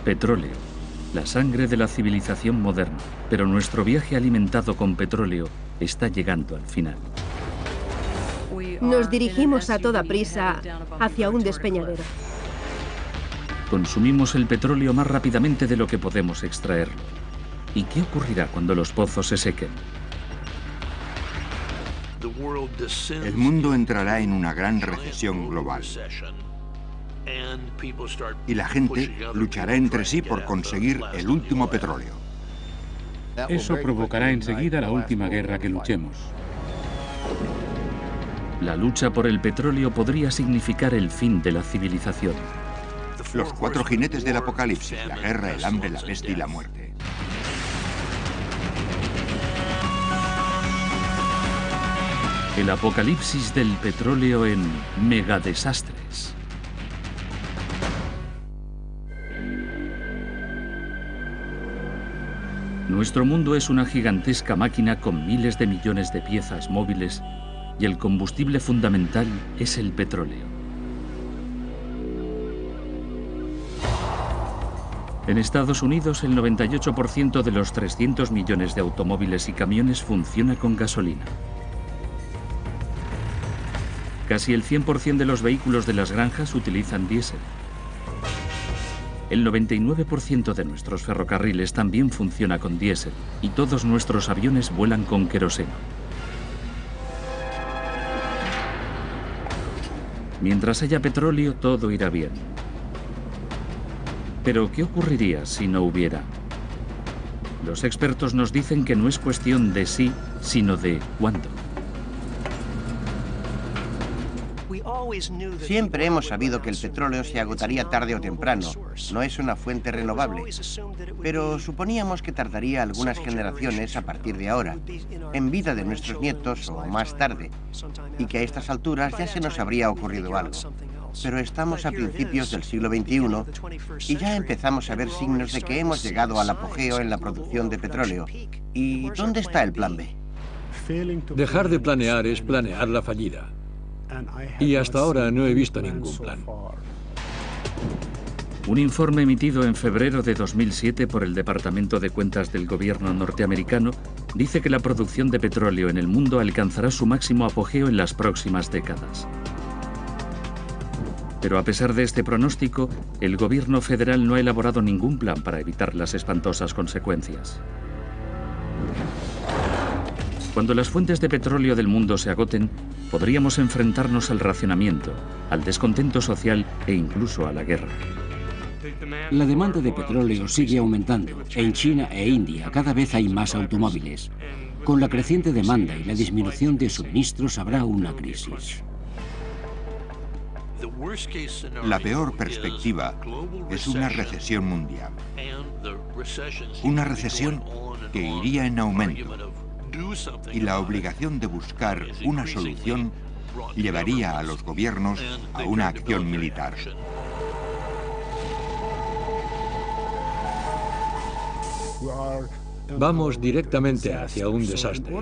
Petróleo, la sangre de la civilización moderna, pero nuestro viaje alimentado con petróleo está llegando al final. Nos dirigimos a toda prisa hacia un despeñadero. Consumimos el petróleo más rápidamente de lo que podemos extraerlo. ¿Y qué ocurrirá cuando los pozos se sequen? El mundo entrará en una gran recesión global. Y la gente luchará entre sí por conseguir el último petróleo. Eso provocará enseguida la última guerra que luchemos. La lucha por el petróleo podría significar el fin de la civilización. Los 4 jinetes del apocalipsis: la guerra, el hambre, la peste y la muerte. El apocalipsis del petróleo en megadesastres. Nuestro mundo es una gigantesca máquina con miles de millones de piezas móviles y el combustible fundamental es el petróleo. En Estados Unidos, el 98% de los 300 millones de automóviles y camiones funciona con gasolina. Casi el 100% de los vehículos de las granjas utilizan diésel. El 99% de nuestros ferrocarriles también funciona con diésel y todos nuestros aviones vuelan con queroseno. Mientras haya petróleo, todo irá bien. Pero, ¿qué ocurriría si no hubiera? Los expertos nos dicen que no es cuestión de sí, sino de cuándo. Siempre hemos sabido que el petróleo se agotaría tarde o temprano. No es una fuente renovable. Pero suponíamos que tardaría algunas generaciones a partir de ahora, en vida de nuestros nietos o más tarde, y que a estas alturas ya se nos habría ocurrido algo. Pero estamos a principios del siglo XXI y ya empezamos a ver signos de que hemos llegado al apogeo en la producción de petróleo. ¿Y dónde está el plan B? Dejar de planear es planear la fallida. Y hasta ahora no he visto ningún plan. Un informe emitido en febrero de 2007 por el Departamento de Cuentas del Gobierno norteamericano dice que la producción de petróleo en el mundo alcanzará su máximo apogeo en las próximas décadas. Pero a pesar de este pronóstico, el gobierno federal no ha elaborado ningún plan para evitar las espantosas consecuencias. Cuando las fuentes de petróleo del mundo se agoten, podríamos enfrentarnos al racionamiento, al descontento social e incluso a la guerra. La demanda de petróleo sigue aumentando. En China e India cada vez hay más automóviles. Con la creciente demanda y la disminución de suministros habrá una crisis. La peor perspectiva es una recesión mundial. Una recesión que iría en aumento. Y la obligación de buscar una solución llevaría a los gobiernos a una acción militar. Vamos directamente hacia un desastre.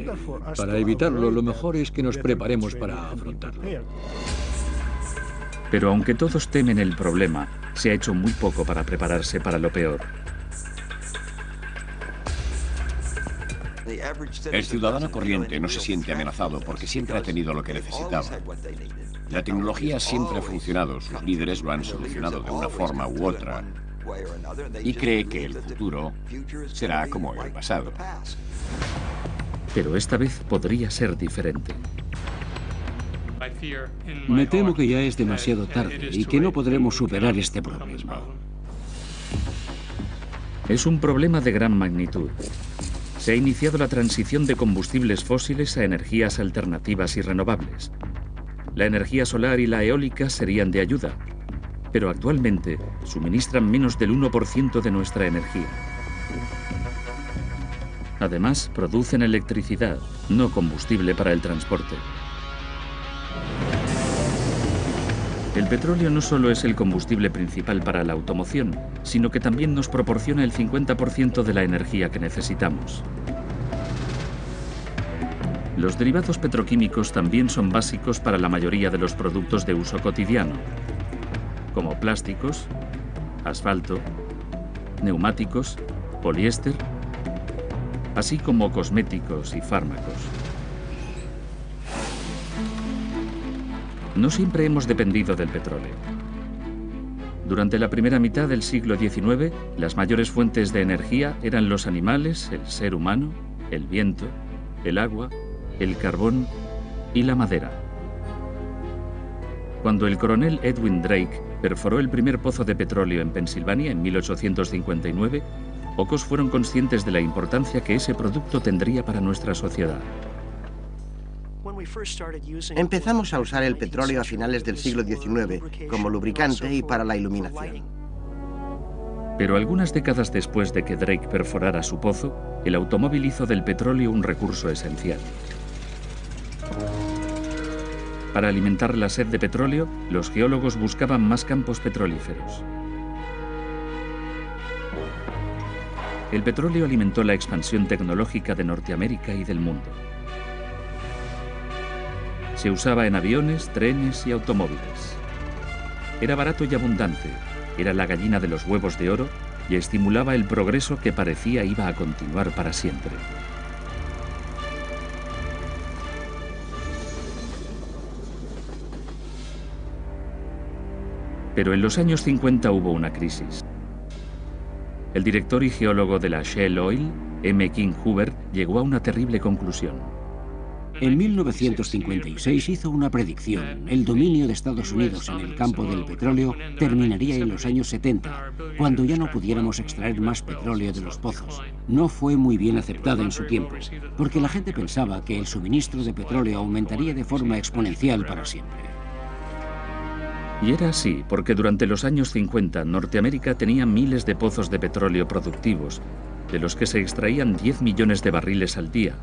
Para evitarlo, lo mejor es que nos preparemos para afrontarlo. Pero aunque todos temen el problema, se ha hecho muy poco para prepararse para lo peor. El ciudadano corriente no se siente amenazado porque siempre ha tenido lo que necesitaba. La tecnología siempre ha funcionado, sus líderes lo han solucionado de una forma u otra y cree que el futuro será como el pasado. Pero esta vez podría ser diferente. Me temo que ya es demasiado tarde y que no podremos superar este problema. Es un problema de gran magnitud. Se ha iniciado la transición de combustibles fósiles a energías alternativas y renovables. La energía solar y la eólica serían de ayuda, pero actualmente suministran menos del 1% de nuestra energía. Además, producen electricidad, no combustible para el transporte. El petróleo no solo es el combustible principal para la automoción, sino que también nos proporciona el 50% de la energía que necesitamos. Los derivados petroquímicos también son básicos para la mayoría de los productos de uso cotidiano, como plásticos, asfalto, neumáticos, poliéster, así como cosméticos y fármacos. No siempre hemos dependido del petróleo. Durante la primera mitad del siglo XIX, las mayores fuentes de energía eran los animales, el ser humano, el viento, el agua, el carbón y la madera. Cuando el coronel Edwin Drake perforó el primer pozo de petróleo en Pensilvania en 1859, pocos fueron conscientes de la importancia que ese producto tendría para nuestra sociedad. Empezamos a usar el petróleo a finales del siglo XIX como lubricante y para la iluminación. Pero algunas décadas después de que Drake perforara su pozo, el automóvil hizo del petróleo un recurso esencial. Para alimentar la sed de petróleo, los geólogos buscaban más campos petrolíferos. El petróleo alimentó la expansión tecnológica de Norteamérica y del mundo. Se usaba en aviones, trenes y automóviles. Era barato y abundante, era la gallina de los huevos de oro y estimulaba el progreso que parecía iba a continuar para siempre. Pero en los años 50 hubo una crisis. El director y geólogo de la Shell Oil, M. King Hoover, llegó a una terrible conclusión. En 1956 hizo una predicción. El dominio de Estados Unidos en el campo del petróleo terminaría en los años 70, cuando ya no pudiéramos extraer más petróleo de los pozos. No fue muy bien aceptada en su tiempo, porque la gente pensaba que el suministro de petróleo aumentaría de forma exponencial para siempre. Y era así, porque durante los años 50 Norteamérica tenía miles de pozos de petróleo productivos, de los que se extraían 10 millones de barriles al día.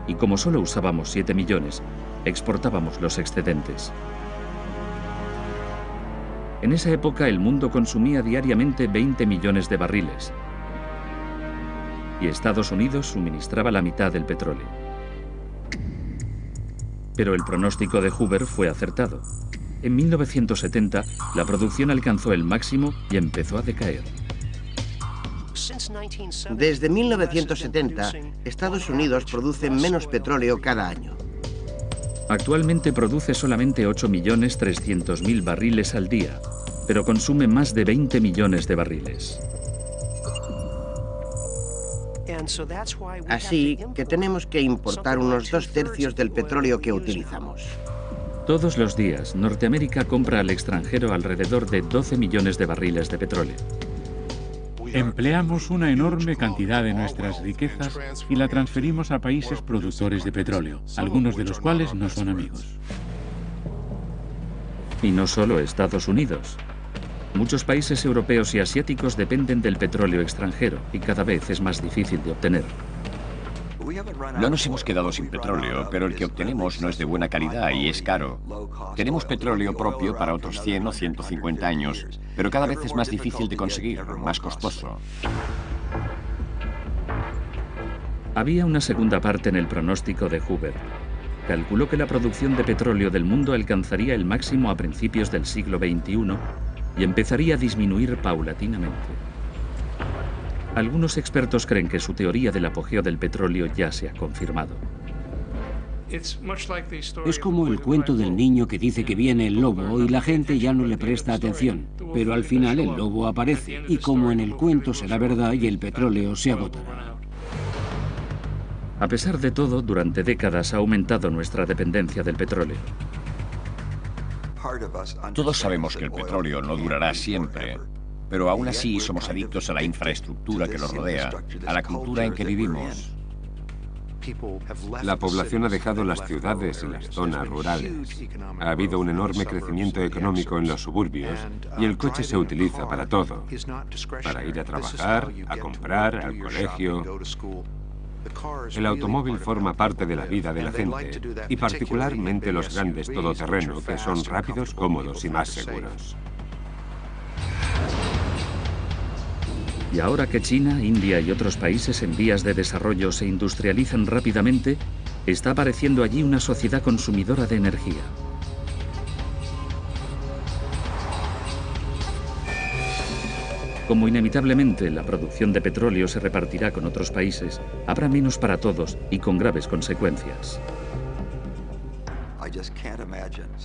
Y como solo usábamos 7 millones, exportábamos los excedentes. En esa época el mundo consumía diariamente 20 millones de barriles. Y Estados Unidos suministraba la mitad del petróleo. Pero el pronóstico de Hoover fue acertado. En 1970, la producción alcanzó el máximo y empezó a decaer. Desde 1970, Estados Unidos produce menos petróleo cada año. Actualmente produce solamente 8.300.000 barriles al día, pero consume más de 20 millones de barriles. Así que tenemos que importar unos 2/3 del petróleo que utilizamos. Todos los días, Norteamérica compra al extranjero alrededor de 12 millones de barriles de petróleo. Empleamos una enorme cantidad de nuestras riquezas y la transferimos a países productores de petróleo, algunos de los cuales no son amigos. Y no solo Estados Unidos. Muchos países europeos y asiáticos dependen del petróleo extranjero y cada vez es más difícil de obtener. No nos hemos quedado sin petróleo, pero el que obtenemos no es de buena calidad y es caro. Tenemos petróleo propio para otros 100 o 150 años, pero cada vez es más difícil de conseguir, más costoso. Había una segunda parte en el pronóstico de Hoover. Calculó que la producción de petróleo del mundo alcanzaría el máximo a principios del siglo XXI y empezaría a disminuir paulatinamente. Algunos expertos creen que su teoría del apogeo del petróleo ya se ha confirmado. Es como el cuento del niño que dice que viene el lobo y la gente ya no le presta atención, pero al final el lobo aparece y como en el cuento será verdad y el petróleo se agotará. A pesar de todo, durante décadas ha aumentado nuestra dependencia del petróleo. Todos sabemos que el petróleo no durará siempre, pero aún así somos adictos a la infraestructura que nos rodea, a la cultura en que vivimos. La población ha dejado las ciudades y las zonas rurales. Ha habido un enorme crecimiento económico en los suburbios y el coche se utiliza para todo. Para ir a trabajar, a comprar, al colegio. El automóvil forma parte de la vida de la gente y particularmente los grandes todoterreno que son rápidos, cómodos y más seguros. Y ahora que China, India y otros países en vías de desarrollo se industrializan rápidamente, está apareciendo allí una sociedad consumidora de energía. Como inevitablemente la producción de petróleo se repartirá con otros países, habrá menos para todos y con graves consecuencias.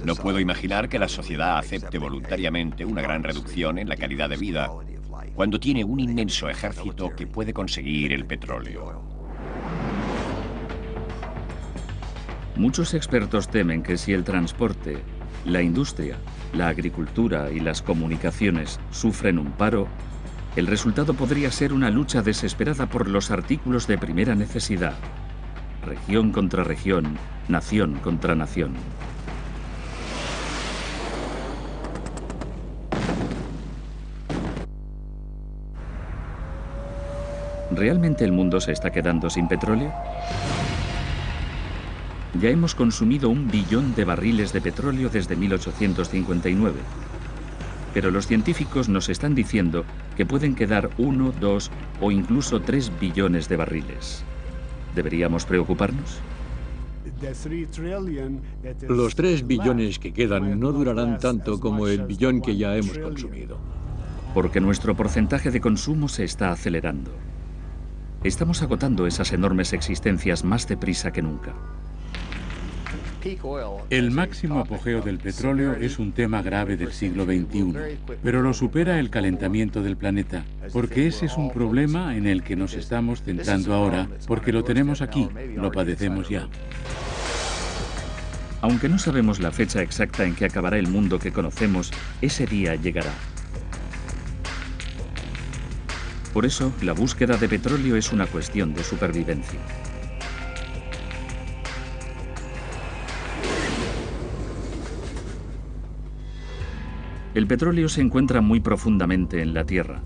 No puedo imaginar que la sociedad acepte voluntariamente una gran reducción en la calidad de vida cuando tiene un inmenso ejército que puede conseguir el petróleo. Muchos expertos temen que si el transporte, la industria, la agricultura y las comunicaciones sufren un paro, el resultado podría ser una lucha desesperada por los artículos de primera necesidad. Región contra región, nación contra nación. ¿Realmente el mundo se está quedando sin petróleo? Ya hemos consumido 1 billón de barriles de petróleo desde 1859. Pero los científicos nos están diciendo que pueden quedar 1, 2 o incluso 3 billones de barriles. ¿Deberíamos preocuparnos? Los 3 billones que quedan no durarán tanto como el billón que ya hemos consumido. Porque nuestro porcentaje de consumo se está acelerando. Estamos agotando esas enormes existencias más deprisa que nunca. El máximo apogeo del petróleo es un tema grave del siglo XXI, pero lo supera el calentamiento del planeta, porque ese es un problema en el que nos estamos centrando ahora, porque lo tenemos aquí, lo padecemos ya. Aunque no sabemos la fecha exacta en que acabará el mundo que conocemos, ese día llegará. Por eso, la búsqueda de petróleo es una cuestión de supervivencia. El petróleo se encuentra muy profundamente en la Tierra.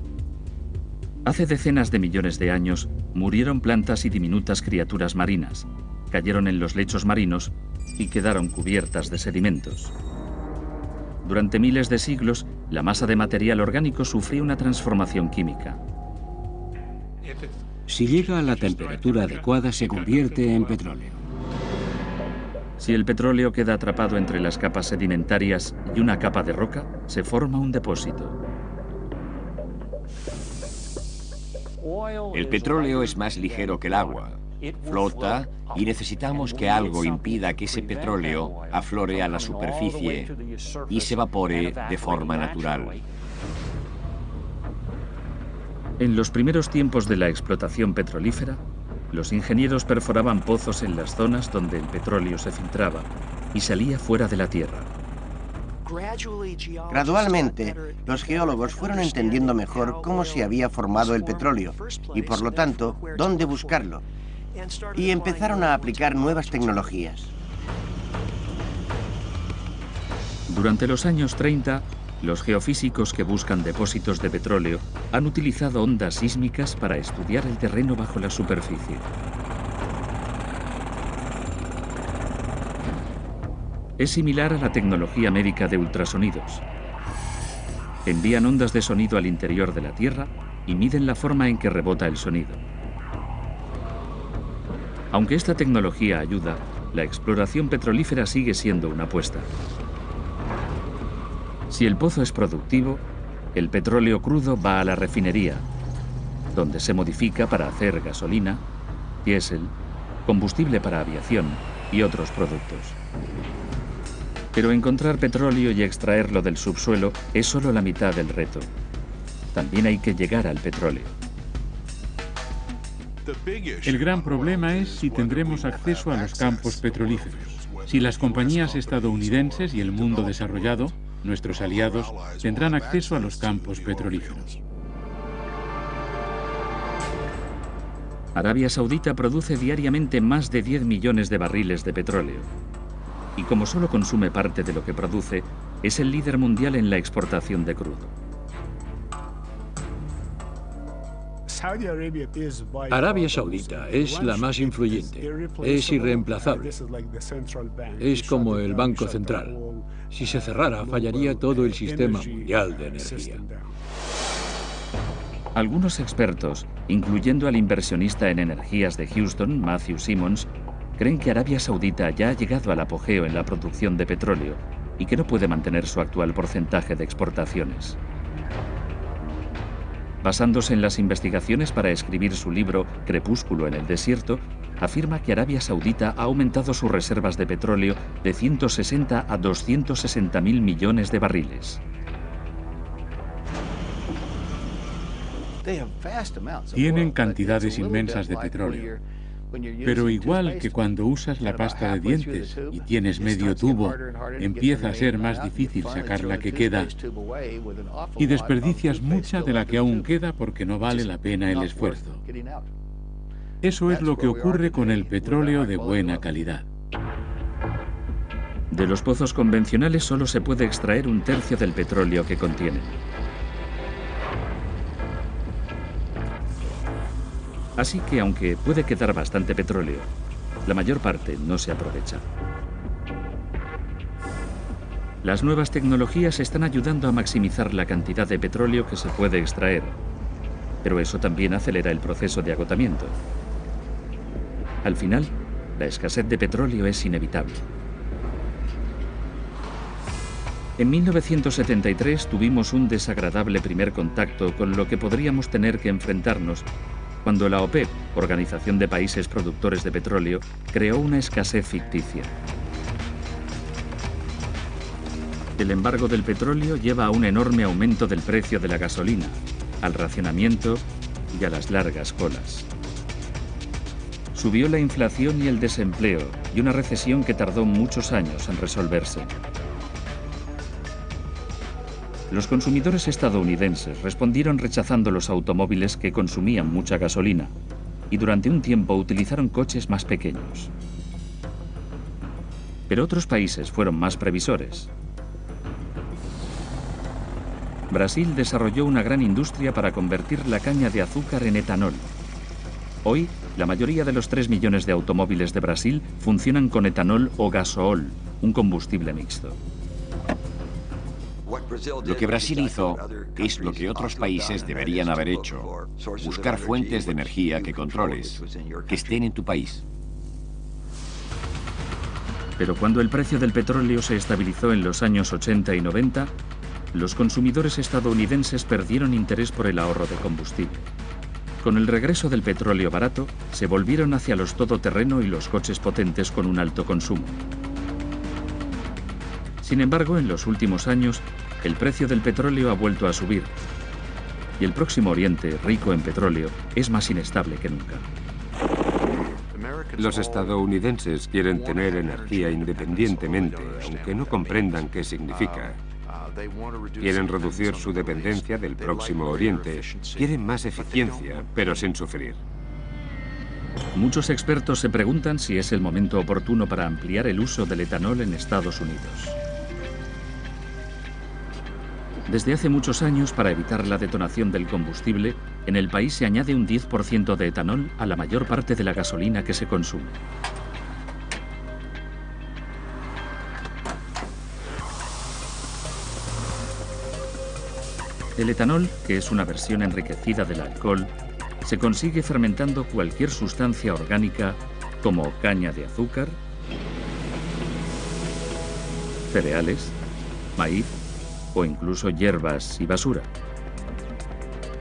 Hace decenas de millones de años murieron plantas y diminutas criaturas marinas, cayeron en los lechos marinos y quedaron cubiertas de sedimentos. Durante miles de siglos, la masa de material orgánico sufrió una transformación química. Si llega a la temperatura adecuada, se convierte en petróleo. Si el petróleo queda atrapado entre las capas sedimentarias y una capa de roca, se forma un depósito. El petróleo es más ligero que el agua. Flota y necesitamos que algo impida que ese petróleo aflore a la superficie y se evapore de forma natural. En los primeros tiempos de la explotación petrolífera, los ingenieros perforaban pozos en las zonas donde el petróleo se filtraba y salía fuera de la tierra. Gradualmente, los geólogos fueron entendiendo mejor cómo se había formado el petróleo y, por lo tanto, dónde buscarlo. Y empezaron a aplicar nuevas tecnologías. Durante los años 30, los geofísicos que buscan depósitos de petróleo han utilizado ondas sísmicas para estudiar el terreno bajo la superficie. Es similar a la tecnología médica de ultrasonidos. Envían ondas de sonido al interior de la Tierra y miden la forma en que rebota el sonido. Aunque esta tecnología ayuda, la exploración petrolífera sigue siendo una apuesta. Si el pozo es productivo, el petróleo crudo va a la refinería, donde se modifica para hacer gasolina, diésel, combustible para aviación y otros productos. Pero encontrar petróleo y extraerlo del subsuelo es solo la mitad del reto. También hay que llegar al petróleo. El gran problema es si tendremos acceso a los campos petrolíferos. Si las compañías estadounidenses y el mundo desarrollado, nuestros aliados, tendrán acceso a los campos petrolíferos. Arabia Saudita produce diariamente más de 10 millones de barriles de petróleo. Y como solo consume parte de lo que produce, es el líder mundial en la exportación de crudo. Arabia Saudita es la más influyente, es irreemplazable. Es como el Banco Central. Si se cerrara, fallaría todo el sistema mundial de energía. Algunos expertos, incluyendo al inversionista en energías de Houston, Matthew Simmons, creen que Arabia Saudita ya ha llegado al apogeo en la producción de petróleo y que no puede mantener su actual porcentaje de exportaciones. Basándose en las investigaciones para escribir su libro Crepúsculo en el desierto, afirma que Arabia Saudita ha aumentado sus reservas de petróleo de 160 a 260.000 millones de barriles. Tienen cantidades inmensas de petróleo. Pero igual que cuando usas la pasta de dientes y tienes medio tubo, empieza a ser más difícil sacar la que queda y desperdicias mucha de la que aún queda porque no vale la pena el esfuerzo. Eso es lo que ocurre con el petróleo de buena calidad. De los pozos convencionales solo se puede extraer un tercio del petróleo que contienen. Así que, aunque puede quedar bastante petróleo, la mayor parte no se aprovecha. Las nuevas tecnologías están ayudando a maximizar la cantidad de petróleo que se puede extraer, pero eso también acelera el proceso de agotamiento. Al final, la escasez de petróleo es inevitable. En 1973 tuvimos un desagradable primer contacto con lo que podríamos tener que enfrentarnos cuando la OPEP, Organización de Países Productores de Petróleo, creó una escasez ficticia. El embargo del petróleo lleva a un enorme aumento del precio de la gasolina, al racionamiento y a las largas colas. Subió la inflación y el desempleo, y una recesión que tardó muchos años en resolverse. Los consumidores estadounidenses respondieron rechazando los automóviles que consumían mucha gasolina y durante un tiempo utilizaron coches más pequeños. Pero otros países fueron más previsores. Brasil desarrolló una gran industria para convertir la caña de azúcar en etanol. Hoy, la mayoría de los 3 millones de automóviles de Brasil funcionan con etanol o gasool, un combustible mixto. Lo que Brasil hizo es lo que otros países deberían haber hecho: buscar fuentes de energía que controles, que estén en tu país. Pero cuando el precio del petróleo se estabilizó en los años 80 y 90, los consumidores estadounidenses perdieron interés por el ahorro de combustible. Con el regreso del petróleo barato, se volvieron hacia los todoterreno y los coches potentes con un alto consumo. Sin embargo, en los últimos años, el precio del petróleo ha vuelto a subir. Y el Próximo Oriente, rico en petróleo, es más inestable que nunca. Los estadounidenses quieren tener energía independientemente, aunque no comprendan qué significa. Quieren reducir su dependencia del Próximo Oriente. Quieren más eficiencia, pero sin sufrir. Muchos expertos se preguntan si es el momento oportuno para ampliar el uso del etanol en Estados Unidos. Desde hace muchos años, para evitar la detonación del combustible, en el país se añade un 10% de etanol a la mayor parte de la gasolina que se consume. El etanol, que es una versión enriquecida del alcohol, se consigue fermentando cualquier sustancia orgánica como caña de azúcar, cereales, maíz o incluso hierbas y basura.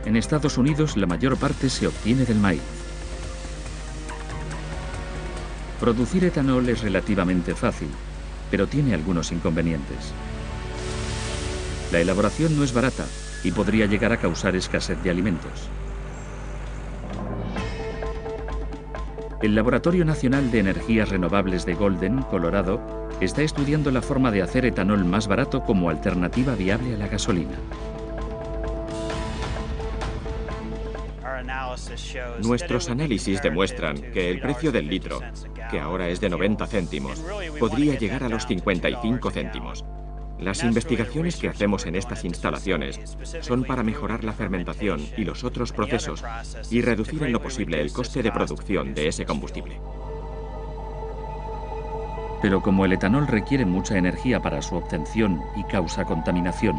En Estados Unidos la mayor parte se obtiene del maíz. Producir etanol es relativamente fácil, pero tiene algunos inconvenientes. La elaboración no es barata y podría llegar a causar escasez de alimentos. El Laboratorio Nacional de Energías Renovables de Golden, Colorado, está estudiando la forma de hacer etanol más barato como alternativa viable a la gasolina. Nuestros análisis demuestran que el precio del litro, que ahora es de 90 céntimos, podría llegar a los 55 céntimos. Las investigaciones que hacemos en estas instalaciones son para mejorar la fermentación y los otros procesos y reducir en lo posible el coste de producción de ese combustible. Pero como el etanol requiere mucha energía para su obtención y causa contaminación,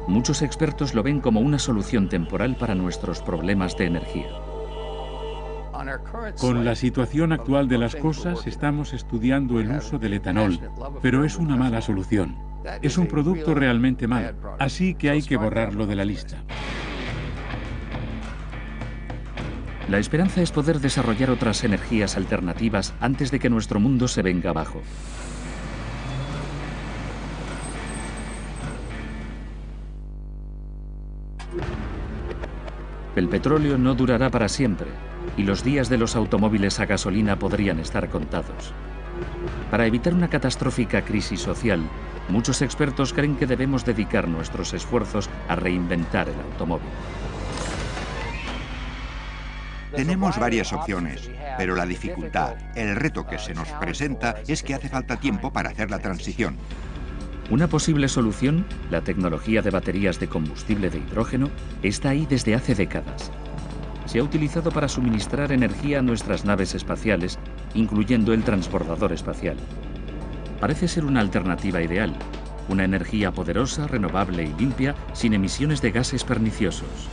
muchos expertos lo ven como una solución temporal para nuestros problemas de energía. Con la situación actual de las cosas, estamos estudiando el uso del etanol, pero es una mala solución. Es un producto realmente malo, así que hay que borrarlo de la lista. La esperanza es poder desarrollar otras energías alternativas antes de que nuestro mundo se venga abajo. El petróleo no durará para siempre y los días de los automóviles a gasolina podrían estar contados. Para evitar una catastrófica crisis social, muchos expertos creen que debemos dedicar nuestros esfuerzos a reinventar el automóvil. Tenemos varias opciones, pero la dificultad, el reto que se nos presenta es que hace falta tiempo para hacer la transición. Una posible solución, la tecnología de baterías de combustible de hidrógeno, está ahí desde hace décadas. Se ha utilizado para suministrar energía a nuestras naves espaciales, incluyendo el transbordador espacial. Parece ser una alternativa ideal, una energía poderosa, renovable y limpia, sin emisiones de gases perniciosos.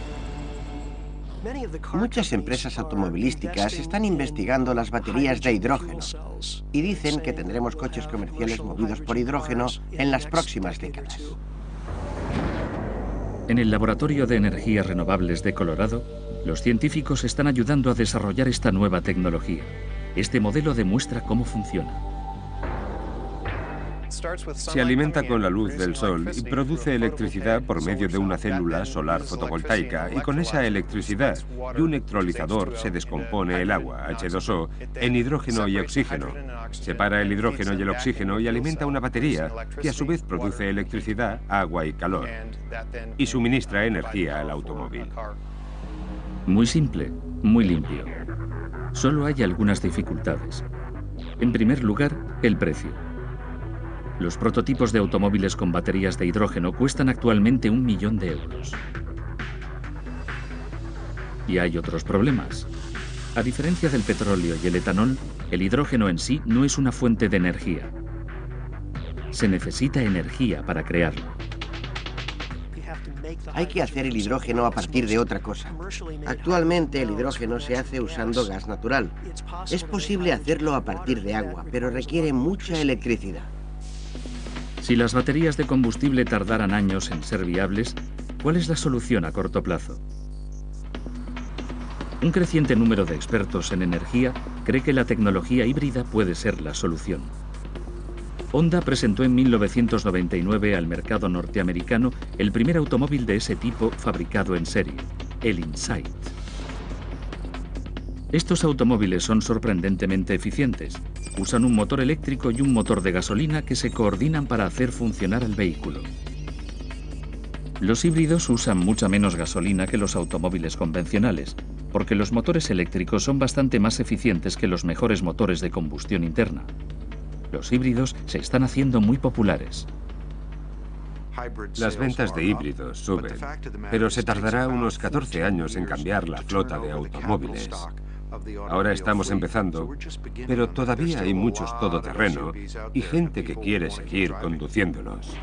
Muchas empresas automovilísticas están investigando las baterías de hidrógeno y dicen que tendremos coches comerciales movidos por hidrógeno en las próximas décadas. En el Laboratorio de Energías Renovables de Colorado, los científicos están ayudando a desarrollar esta nueva tecnología. Este modelo demuestra cómo funciona. Se alimenta con la luz del sol y produce electricidad por medio de una célula solar fotovoltaica, y con esa electricidad y un electrolizador se descompone el agua, H2O, en hidrógeno y oxígeno. Separa el hidrógeno y el oxígeno y alimenta una batería que a su vez produce electricidad, agua y calor, y suministra energía al automóvil. Muy simple, muy limpio. Solo hay algunas dificultades. En primer lugar, el precio. Los prototipos de automóviles con baterías de hidrógeno cuestan actualmente 1 millón de euros. Y hay otros problemas. A diferencia del petróleo y el etanol, el hidrógeno en sí no es una fuente de energía. Se necesita energía para crearlo. Hay que hacer el hidrógeno a partir de otra cosa. Actualmente el hidrógeno se hace usando gas natural. Es posible hacerlo a partir de agua, pero requiere mucha electricidad. Si las baterías de combustible tardaran años en ser viables, ¿cuál es la solución a corto plazo? Un creciente número de expertos en energía cree que la tecnología híbrida puede ser la solución. Honda presentó en 1999 al mercado norteamericano el primer automóvil de ese tipo fabricado en serie, el Insight. Estos automóviles son sorprendentemente eficientes. Usan un motor eléctrico y un motor de gasolina que se coordinan para hacer funcionar el vehículo. Los híbridos usan mucha menos gasolina que los automóviles convencionales, porque los motores eléctricos son bastante más eficientes que los mejores motores de combustión interna. Los híbridos se están haciendo muy populares. Las ventas de híbridos suben, pero se tardará unos 14 años en cambiar la flota de automóviles. Ahora estamos empezando, pero todavía hay muchos todoterreno y gente que quiere seguir conduciéndolos.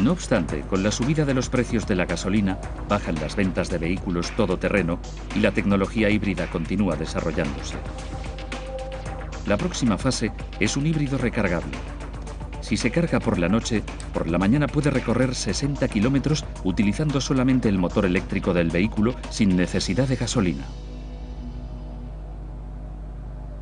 No obstante, con la subida de los precios de la gasolina, bajan las ventas de vehículos todoterreno y la tecnología híbrida continúa desarrollándose. La próxima fase es un híbrido recargable. Si se carga por la noche, por la mañana puede recorrer 60 kilómetros utilizando solamente el motor eléctrico del vehículo sin necesidad de gasolina.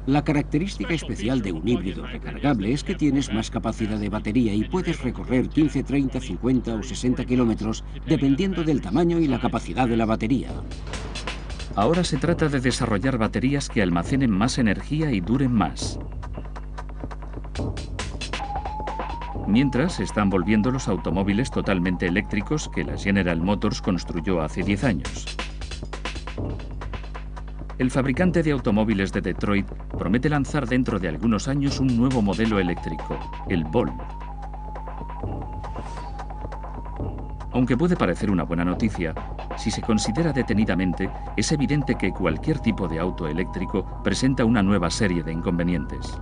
La característica especial de un híbrido recargable es que tienes más capacidad de batería y puedes recorrer 15, 30, 50 o 60 kilómetros dependiendo del tamaño y la capacidad de la batería. Ahora se trata de desarrollar baterías que almacenen más energía y duren más. Mientras, se están volviendo los automóviles totalmente eléctricos que la General Motors construyó hace 10 años. El fabricante de automóviles de Detroit promete lanzar dentro de algunos años un nuevo modelo eléctrico, el Volt. Aunque puede parecer una buena noticia, si se considera detenidamente, es evidente que cualquier tipo de auto eléctrico presenta una nueva serie de inconvenientes.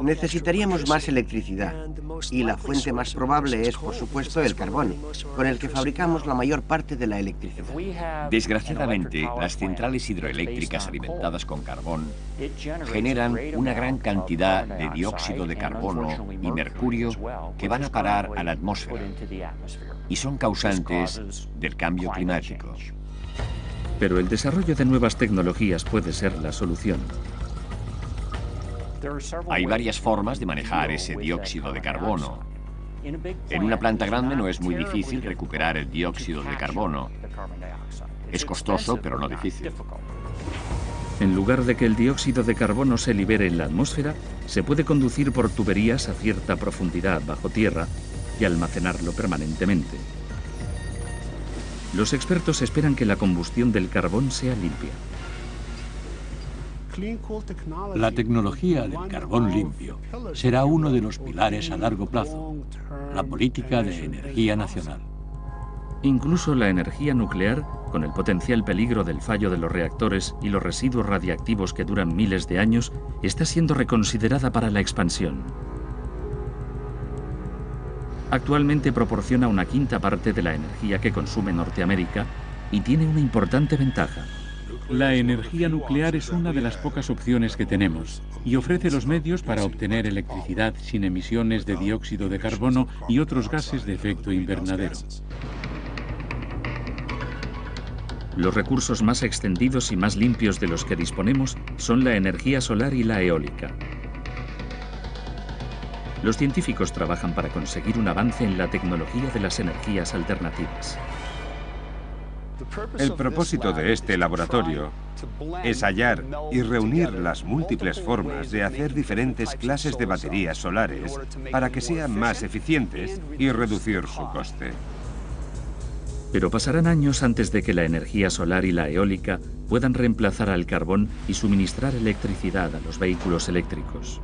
Necesitaríamos más electricidad, y la fuente más probable es, por supuesto, el carbón, con el que fabricamos la mayor parte de la electricidad. Desgraciadamente, las centrales hidroeléctricas alimentadas con carbón generan una gran cantidad de dióxido de carbono y mercurio que van a parar a la atmósfera y son causantes del cambio climático. Pero el desarrollo de nuevas tecnologías puede ser la solución. Hay varias formas de manejar ese dióxido de carbono. En una planta grande no es muy difícil recuperar el dióxido de carbono. Es costoso, pero no difícil. En lugar de que el dióxido de carbono se libere en la atmósfera, se puede conducir por tuberías a cierta profundidad bajo tierra y almacenarlo permanentemente. Los expertos esperan que la combustión del carbón sea limpia. La tecnología del carbón limpio será uno de los pilares a largo plazo, la política de energía nacional. Incluso la energía nuclear, con el potencial peligro del fallo de los reactores y los residuos radiactivos que duran miles de años, está siendo reconsiderada para la expansión. Actualmente proporciona una quinta parte de la energía que consume Norteamérica y tiene una importante ventaja. La energía nuclear es una de las pocas opciones que tenemos y ofrece los medios para obtener electricidad sin emisiones de dióxido de carbono y otros gases de efecto invernadero. Los recursos más extendidos y más limpios de los que disponemos son la energía solar y la eólica. Los científicos trabajan para conseguir un avance en la tecnología de las energías alternativas. El propósito de este laboratorio es hallar y reunir las múltiples formas de hacer diferentes clases de baterías solares para que sean más eficientes y reducir su coste. Pero pasarán años antes de que la energía solar y la eólica puedan reemplazar al carbón y suministrar electricidad a los vehículos eléctricos.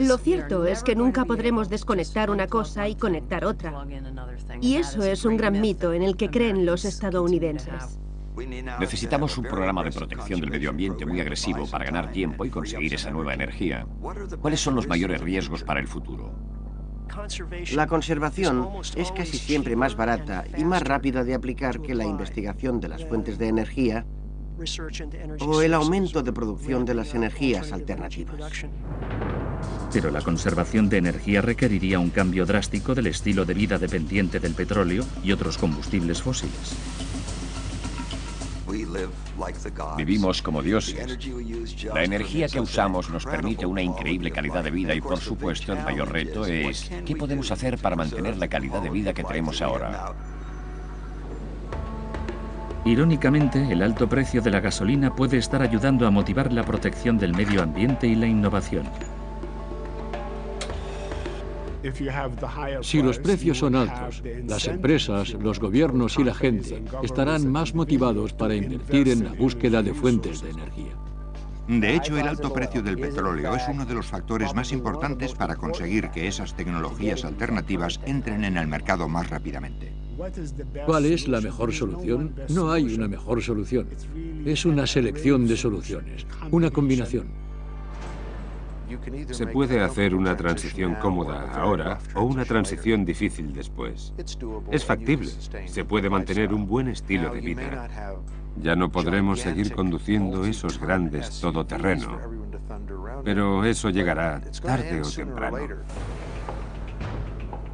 Lo cierto es que nunca podremos desconectar una cosa y conectar otra. Y eso es un gran mito en el que creen los estadounidenses. Necesitamos un programa de protección del medio ambiente muy agresivo para ganar tiempo y conseguir esa nueva energía. ¿Cuáles son los mayores riesgos para el futuro? La conservación es casi siempre más barata y más rápida de aplicar que la investigación de las fuentes de energía o el aumento de producción de las energías alternativas. Pero la conservación de energía requeriría un cambio drástico del estilo de vida dependiente del petróleo y otros combustibles fósiles. Vivimos como dioses. La energía que usamos nos permite una increíble calidad de vida y, por supuesto, el mayor reto es ¿qué podemos hacer para mantener la calidad de vida que tenemos ahora? Irónicamente, el alto precio de la gasolina puede estar ayudando a motivar la protección del medio ambiente y la innovación. Si los precios son altos, las empresas, los gobiernos y la gente estarán más motivados para invertir en la búsqueda de fuentes de energía. De hecho, el alto precio del petróleo es uno de los factores más importantes para conseguir que esas tecnologías alternativas entren en el mercado más rápidamente. ¿Cuál es la mejor solución? No hay una mejor solución. Es una selección de soluciones, una combinación. Se puede hacer una transición cómoda ahora o una transición difícil después. Es factible. Se puede mantener un buen estilo de vida. Ya no podremos seguir conduciendo esos grandes todoterreno. Pero eso llegará tarde o temprano.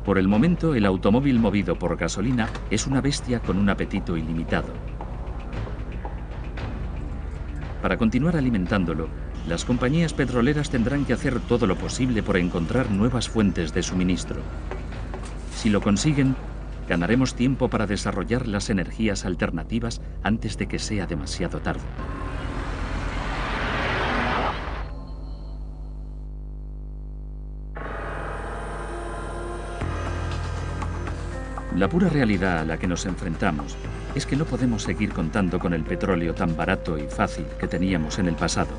Por el momento, el automóvil movido por gasolina es una bestia con un apetito ilimitado. Para continuar alimentándolo, las compañías petroleras tendrán que hacer todo lo posible por encontrar nuevas fuentes de suministro. Si lo consiguen, ganaremos tiempo para desarrollar las energías alternativas antes de que sea demasiado tarde. La pura realidad a la que nos enfrentamos es que no podemos seguir contando con el petróleo tan barato y fácil que teníamos en el pasado.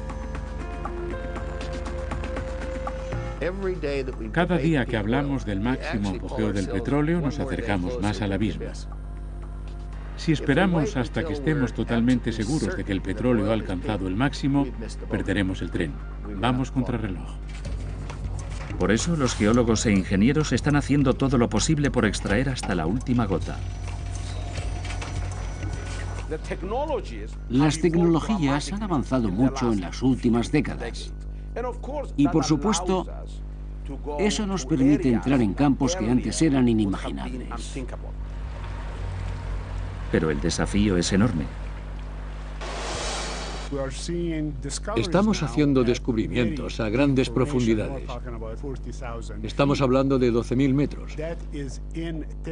Cada día que hablamos del máximo apogeo del petróleo nos acercamos más al abismo. Si esperamos hasta que estemos totalmente seguros de que el petróleo ha alcanzado el máximo, perderemos el tren. Vamos contra reloj. Por eso, los geólogos e ingenieros están haciendo todo lo posible por extraer hasta la última gota. Las tecnologías han avanzado mucho en las últimas décadas. Y por supuesto, eso nos permite entrar en campos que antes eran inimaginables. Pero el desafío es enorme. Estamos haciendo descubrimientos a grandes profundidades. Estamos hablando de 12.000 metros.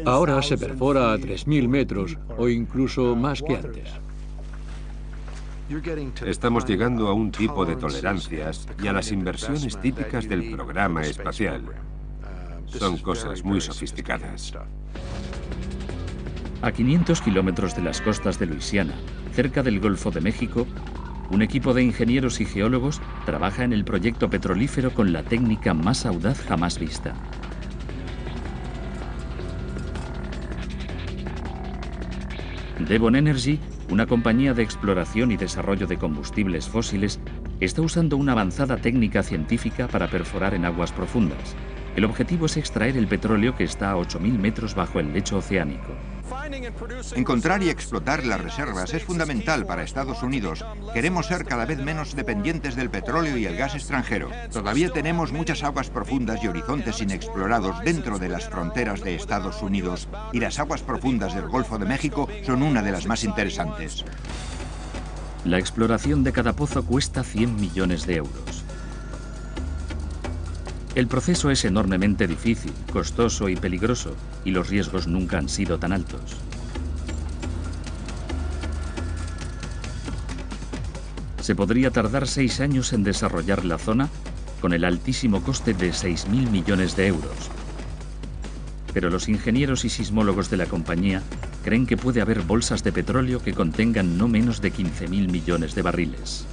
Ahora se perfora a 3.000 metros o incluso más que antes. Estamos llegando a un tipo de tolerancias y a las inversiones típicas del programa espacial. Son cosas muy sofisticadas. A 500 kilómetros de las costas de Luisiana, cerca del Golfo de México, un equipo de ingenieros y geólogos trabaja en el proyecto petrolífero con la técnica más audaz jamás vista. Devon Energy, una compañía de exploración y desarrollo de combustibles fósiles, está usando una avanzada técnica científica para perforar en aguas profundas. El objetivo es extraer el petróleo que está a 8.000 metros bajo el lecho oceánico. Encontrar y explotar las reservas es fundamental para Estados Unidos. Queremos ser cada vez menos dependientes del petróleo y el gas extranjero. Todavía tenemos muchas aguas profundas y horizontes inexplorados dentro de las fronteras de Estados Unidos, y las aguas profundas del Golfo de México son una de las más interesantes. La exploración de cada pozo cuesta 100 millones de euros. El proceso es enormemente difícil, costoso y peligroso, y los riesgos nunca han sido tan altos. Se podría tardar 6 años en desarrollar la zona, con el altísimo coste de 6.000 millones de euros. Pero los ingenieros y sismólogos de la compañía creen que puede haber bolsas de petróleo que contengan no menos de 15.000 millones de barriles.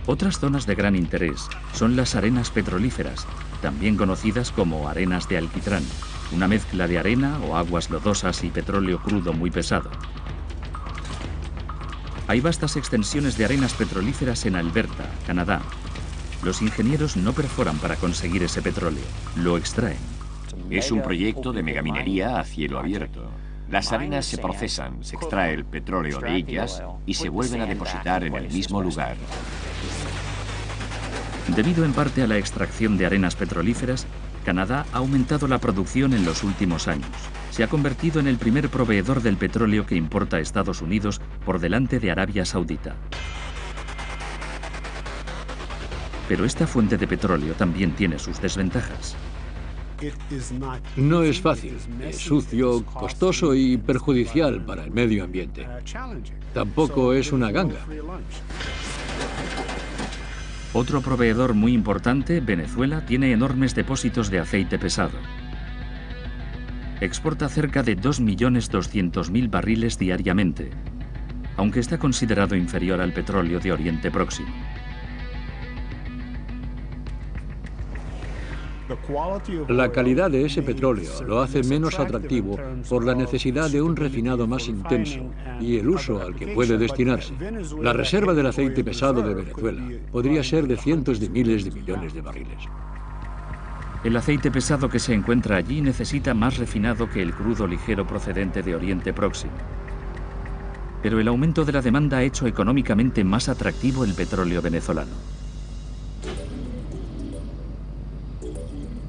Otras zonas de gran interés son las arenas petrolíferas, también conocidas como arenas de alquitrán, una mezcla de arena o aguas lodosas y petróleo crudo muy pesado. Hay vastas extensiones de arenas petrolíferas en Alberta, Canadá. Los ingenieros no perforan para conseguir ese petróleo, lo extraen. Es un proyecto de megaminería a cielo abierto. Las arenas se procesan, se extrae el petróleo de ellas y se vuelven a depositar en el mismo lugar. Debido en parte a la extracción de arenas petrolíferas, Canadá ha aumentado la producción en los últimos años. Se ha convertido en el primer proveedor del petróleo que importa a Estados Unidos por delante de Arabia Saudita. Pero esta fuente de petróleo también tiene sus desventajas. No es fácil, es sucio, costoso y perjudicial para el medio ambiente. Tampoco es una ganga. Otro proveedor muy importante, Venezuela, tiene enormes depósitos de aceite pesado. Exporta cerca de 2.200.000 barriles diariamente, aunque está considerado inferior al petróleo de Oriente Próximo. La calidad de ese petróleo lo hace menos atractivo por la necesidad de un refinado más intenso y el uso al que puede destinarse. La reserva del aceite pesado de Venezuela podría ser de cientos de miles de millones de barriles. El aceite pesado que se encuentra allí necesita más refinado que el crudo ligero procedente de Oriente Próximo. Pero el aumento de la demanda ha hecho económicamente más atractivo el petróleo venezolano.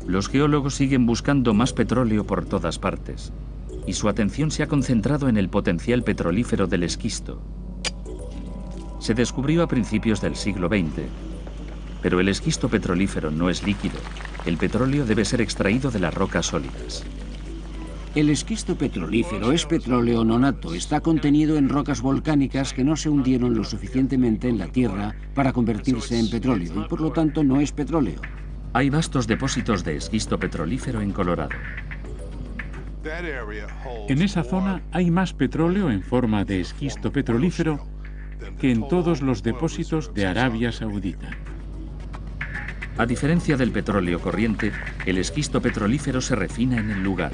Los geólogos siguen buscando más petróleo por todas partes, y su atención se ha concentrado en el potencial petrolífero del esquisto. Se descubrió a principios del siglo XX, pero el esquisto petrolífero no es líquido. El petróleo debe ser extraído de las rocas sólidas. El esquisto petrolífero es petróleo nonato. Está contenido en rocas volcánicas que no se hundieron lo suficientemente en la tierra para convertirse en petróleo, y por lo tanto no es petróleo. Hay vastos depósitos de esquisto petrolífero en Colorado. En esa zona hay más petróleo en forma de esquisto petrolífero que en todos los depósitos de Arabia Saudita. A diferencia del petróleo corriente, el esquisto petrolífero se refina en el lugar.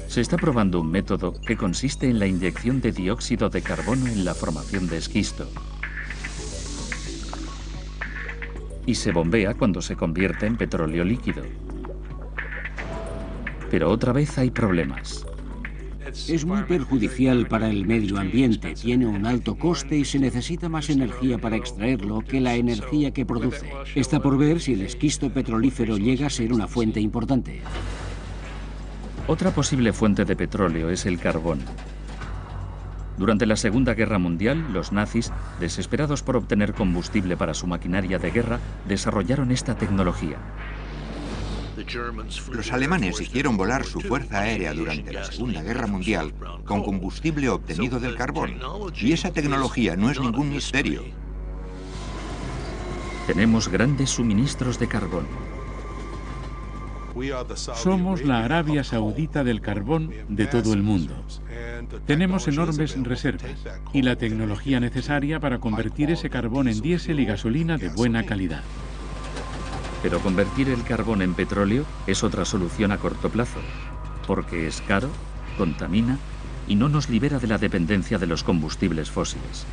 Se está probando un método que consiste en la inyección de dióxido de carbono en la formación de esquisto. Y se bombea cuando se convierte en petróleo líquido. Pero otra vez hay problemas. Es muy perjudicial para el medio ambiente, tiene un alto coste y se necesita más energía para extraerlo que la energía que produce. Está por ver si el esquisto petrolífero llega a ser una fuente importante. Otra posible fuente de petróleo es el carbón. Durante la Segunda Guerra Mundial, los nazis, desesperados por obtener combustible para su maquinaria de guerra, desarrollaron esta tecnología. Los alemanes hicieron volar su fuerza aérea durante la Segunda Guerra Mundial con combustible obtenido del carbón. Y esa tecnología no es ningún misterio. Tenemos grandes suministros de carbón. Somos la Arabia Saudita del carbón de todo el mundo. Tenemos enormes reservas y la tecnología necesaria para convertir ese carbón en diésel y gasolina de buena calidad. Pero convertir el carbón en petróleo es otra solución a corto plazo, porque es caro, contamina y no nos libera de la dependencia de los combustibles fósiles.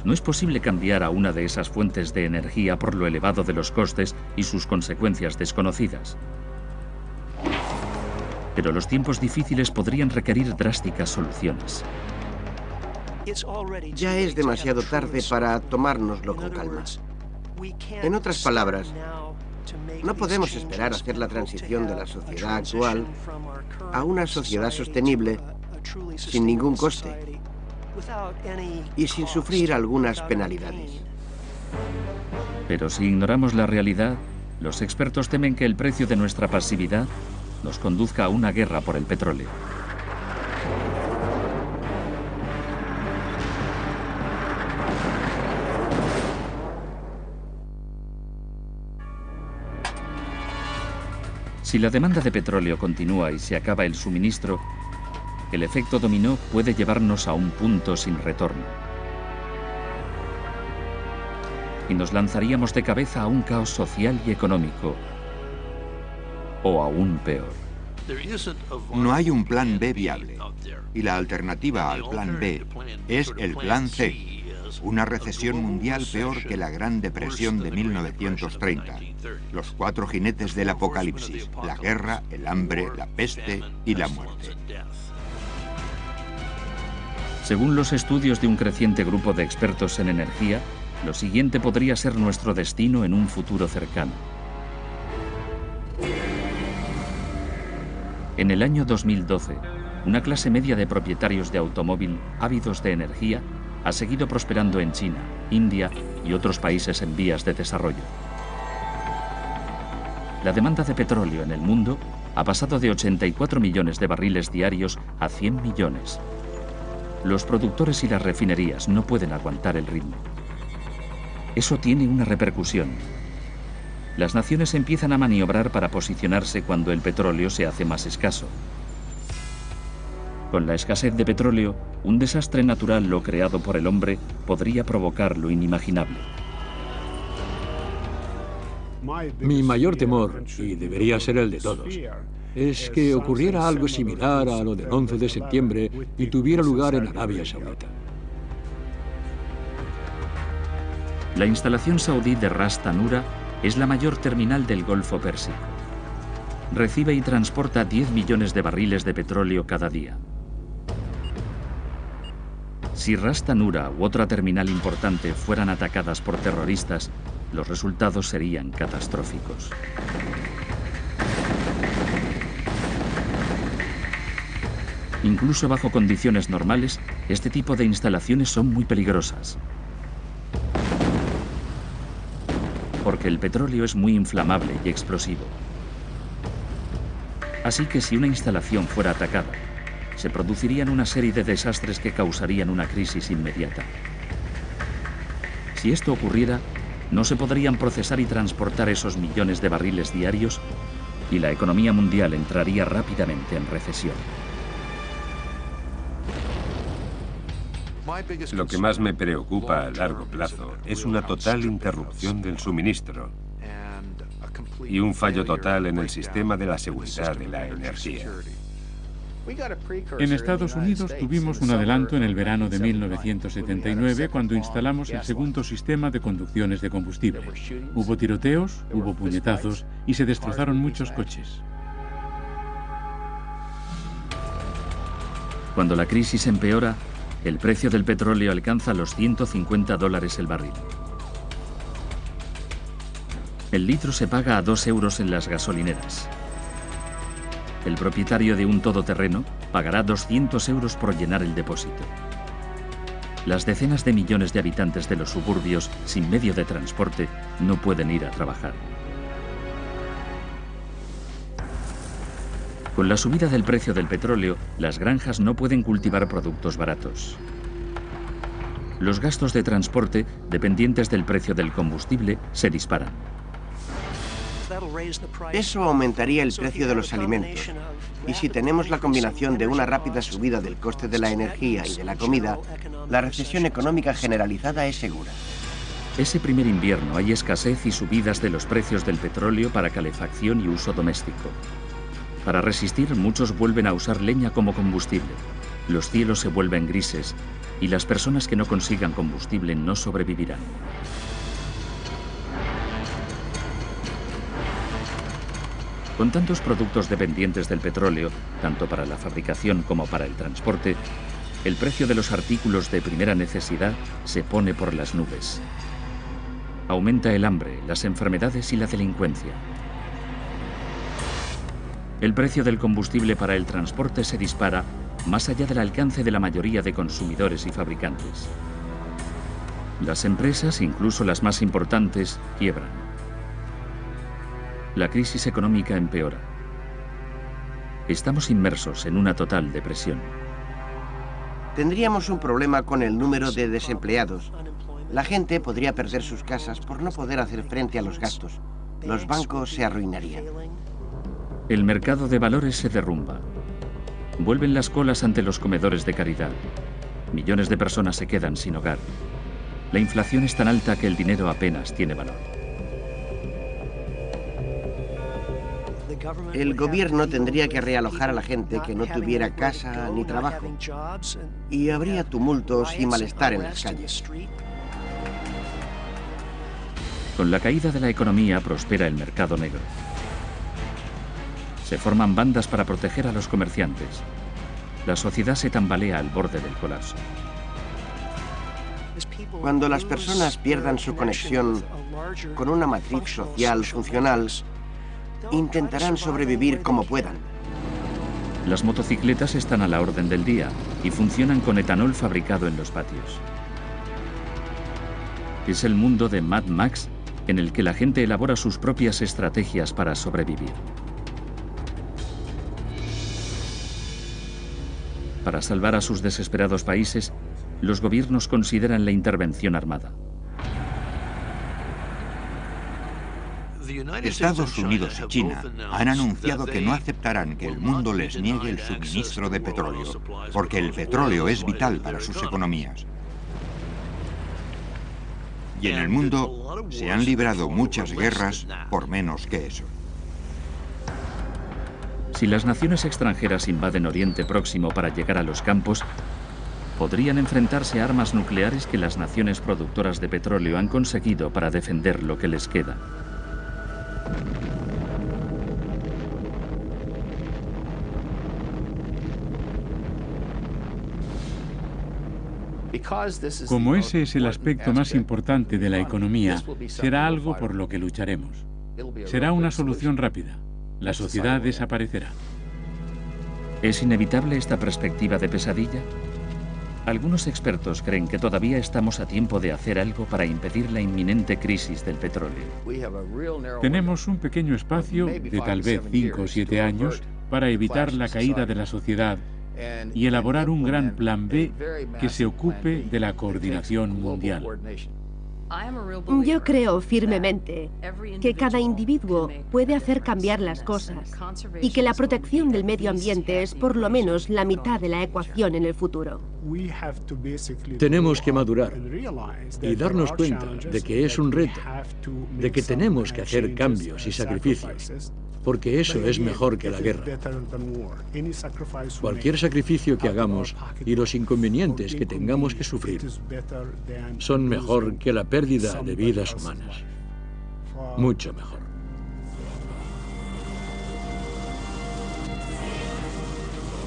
No es posible cambiar a una de esas fuentes de energía por lo elevado de los costes y sus consecuencias desconocidas. Pero los tiempos difíciles podrían requerir drásticas soluciones. Ya es demasiado tarde para tomárnoslo con calma. En otras palabras, no podemos esperar hacer la transición de la sociedad actual a una sociedad sostenible sin ningún coste y sin sufrir algunas penalidades. Pero si ignoramos la realidad, los expertos temen que el precio de nuestra pasividad nos conduzca a una guerra por el petróleo. Si la demanda de petróleo continúa y se acaba el suministro, el efecto dominó puede llevarnos a un punto sin retorno. Y nos lanzaríamos de cabeza a un caos social y económico, o aún peor. No hay un plan B viable, y la alternativa al plan B es el plan C, una recesión mundial peor que la Gran Depresión de 1930, los 4 jinetes del apocalipsis, la guerra, el hambre, la peste y la muerte. Según los estudios de un creciente grupo de expertos en energía, lo siguiente podría ser nuestro destino en un futuro cercano. En el año 2012, una clase media de propietarios de automóvil ávidos de energía ha seguido prosperando en China, India y otros países en vías de desarrollo. La demanda de petróleo en el mundo ha pasado de 84 millones de barriles diarios a 100 millones. Los productores y las refinerías no pueden aguantar el ritmo. Eso tiene una repercusión. Las naciones empiezan a maniobrar para posicionarse cuando el petróleo se hace más escaso. Con la escasez de petróleo, un desastre natural o creado por el hombre podría provocar lo inimaginable. Mi mayor temor, y debería ser el de todos, es que ocurriera algo similar a lo del 11 de septiembre y tuviera lugar en Arabia Saudita. La instalación saudí de Ras Tanura es la mayor terminal del Golfo Pérsico. Recibe y transporta 10 millones de barriles de petróleo cada día. Si Ras Tanura u otra terminal importante fueran atacadas por terroristas, los resultados serían catastróficos. Incluso bajo condiciones normales, este tipo de instalaciones son muy peligrosas. Porque el petróleo es muy inflamable y explosivo. Así que si una instalación fuera atacada, se producirían una serie de desastres que causarían una crisis inmediata. Si esto ocurriera, no se podrían procesar y transportar esos millones de barriles diarios y la economía mundial entraría rápidamente en recesión. Lo que más me preocupa a largo plazo es una total interrupción del suministro y un fallo total en el sistema de la seguridad de la energía. En Estados Unidos tuvimos un adelanto en el verano de 1979 cuando instalamos el segundo sistema de conducciones de combustible. Hubo tiroteos, hubo puñetazos y se destrozaron muchos coches. Cuando la crisis empeora, el precio del petróleo alcanza los $150 el barril. El litro se paga a 2 euros en las gasolineras. El propietario de un todoterreno pagará 200 euros por llenar el depósito. Las decenas de millones de habitantes de los suburbios sin medio de transporte no pueden ir a trabajar. Con la subida del precio del petróleo, las granjas no pueden cultivar productos baratos. Los gastos de transporte, dependientes del precio del combustible, se disparan. Eso aumentaría el precio de los alimentos. Y si tenemos la combinación de una rápida subida del coste de la energía y de la comida, la recesión económica generalizada es segura. Ese primer invierno hay escasez y subidas de los precios del petróleo para calefacción y uso doméstico. Para resistir, muchos vuelven a usar leña como combustible. Los cielos se vuelven grises y las personas que no consigan combustible no sobrevivirán. Con tantos productos dependientes del petróleo, tanto para la fabricación como para el transporte, el precio de los artículos de primera necesidad se pone por las nubes. Aumenta el hambre, las enfermedades y la delincuencia. El precio del combustible para el transporte se dispara más allá del alcance de la mayoría de consumidores y fabricantes. Las empresas, incluso las más importantes, quiebran. La crisis económica empeora. Estamos inmersos en una total depresión. Tendríamos un problema con el número de desempleados. La gente podría perder sus casas por no poder hacer frente a los gastos. Los bancos se arruinarían. El mercado de valores se derrumba. Vuelven las colas ante los comedores de caridad. Millones de personas se quedan sin hogar. La inflación es tan alta que el dinero apenas tiene valor. El gobierno tendría que realojar a la gente que no tuviera casa ni trabajo. Y habría tumultos y malestar en las calles. Con la caída de la economía prospera el mercado negro. Se forman bandas para proteger a los comerciantes. La sociedad se tambalea al borde del colapso. Cuando las personas pierdan su conexión con una matriz social funcional, intentarán sobrevivir como puedan. Las motocicletas están a la orden del día y funcionan con etanol fabricado en los patios. Es el mundo de Mad Max en el que la gente elabora sus propias estrategias para sobrevivir. Para salvar a sus desesperados países, los gobiernos consideran la intervención armada. Estados Unidos y China han anunciado que no aceptarán que el mundo les niegue el suministro de petróleo, porque el petróleo es vital para sus economías. Y en el mundo se han librado muchas guerras por menos que eso. Si las naciones extranjeras invaden Oriente Próximo para llegar a los campos, podrían enfrentarse a armas nucleares que las naciones productoras de petróleo han conseguido para defender lo que les queda. Como ese es el aspecto más importante de la economía, será algo por lo que lucharemos. Será una solución rápida. La sociedad desaparecerá. ¿Es inevitable esta perspectiva de pesadilla? Algunos expertos creen que todavía estamos a tiempo de hacer algo para impedir la inminente crisis del petróleo. Tenemos un pequeño espacio de tal vez 5 o 7 años para evitar la caída de la sociedad y elaborar un gran plan B que se ocupe de la coordinación mundial. Yo creo firmemente que cada individuo puede hacer cambiar las cosas y que la protección del medio ambiente es por lo menos la mitad de la ecuación en el futuro. Tenemos que madurar y darnos cuenta de que es un reto, de que tenemos que hacer cambios y sacrificios, porque eso es mejor que la guerra. Cualquier sacrificio que hagamos y los inconvenientes que tengamos que sufrir son mejor que la pérdida de vidas humanas. Mucho mejor.